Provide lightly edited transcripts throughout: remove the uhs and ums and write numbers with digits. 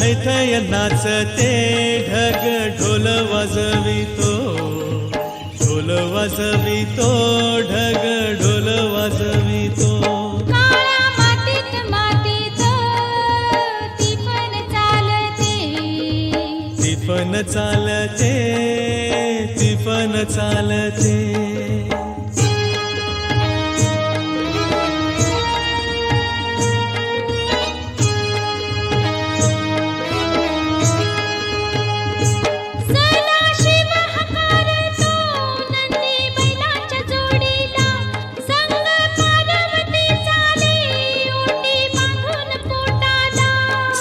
थै थै नाचते ढग ढोल वाजवितो, ढोल वाजवितो ढग ढोल वाजवितो. काळ्या मातीत मातीत ती पण चालते, ती पण चालते, ती पण चालते.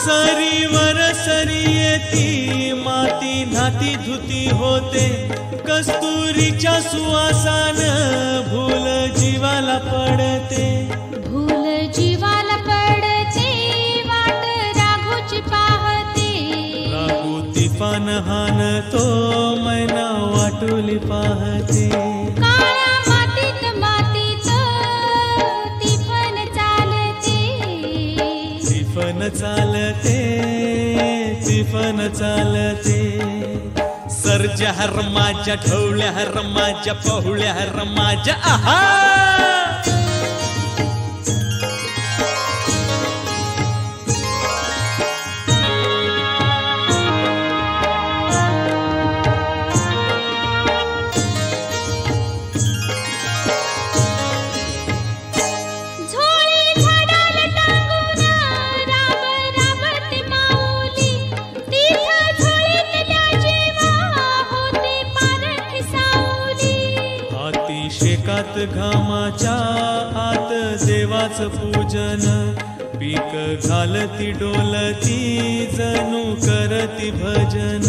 सरीवर सरी येती माती नाती धुती होते, कस्तुरीच्या सुवासान भूल जीवाला पडते, भूल जीवाला पडते. वाट राघूची पाहते, राघू ती पान हाणतो मैना वाटुली पाहते. काळ्या मातीत मातीत ती पण चालते, ती पण चालते, ती पण चालते. सर्जा हर माझ्या ढवळ्या हर माझ्या पहुळ्या हर माझ्या आहा. शेकात घामाच्या आत देवाचं पूजन, पीक घालती डोलती जणू करती भजन.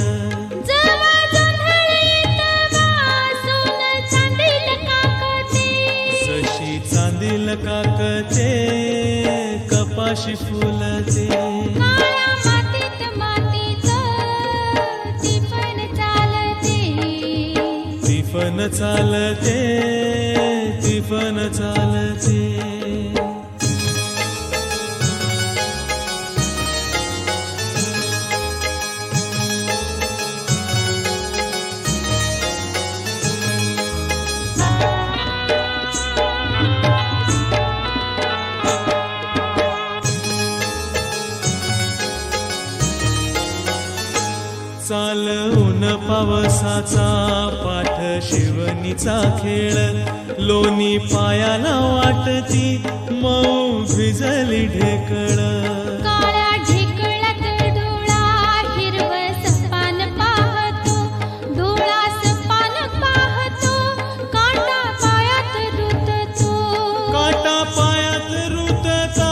जशी चांदील काकते कपाशी फुलते. ती पण चालते, ती पण चालते. चालवून पावसाचा पाठ शिवणीचा खेळ, लोणी पायाला वाटती मऊ भिजली ढेकळ. काळ्या ढेकळात डोळा हिरवस पान पाहतो, डोळास पान पाहतो, काटा पायात रुततो, काटा पायात रुतता.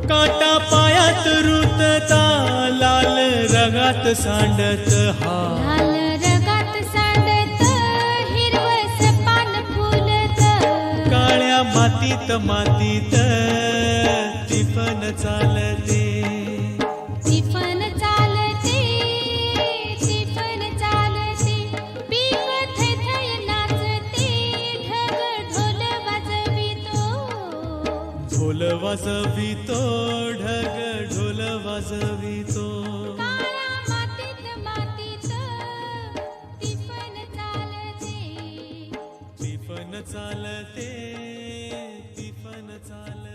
काटा पायात रुतता लाल रगात सांडत हा, लाल रगात सांडत हिरवस पान फुलत. काळ्या मातीत मातीत ती पण चालते, ती पण चालते, ती पण चालते. पीक थै थै नाचते ढग ढोल वाजवितो, ढोल वाजवितो ढग ढोल वाजवितो. काळ्या मातीत मातीत ती पण चालते, ती पण चालते, ती पण चालते.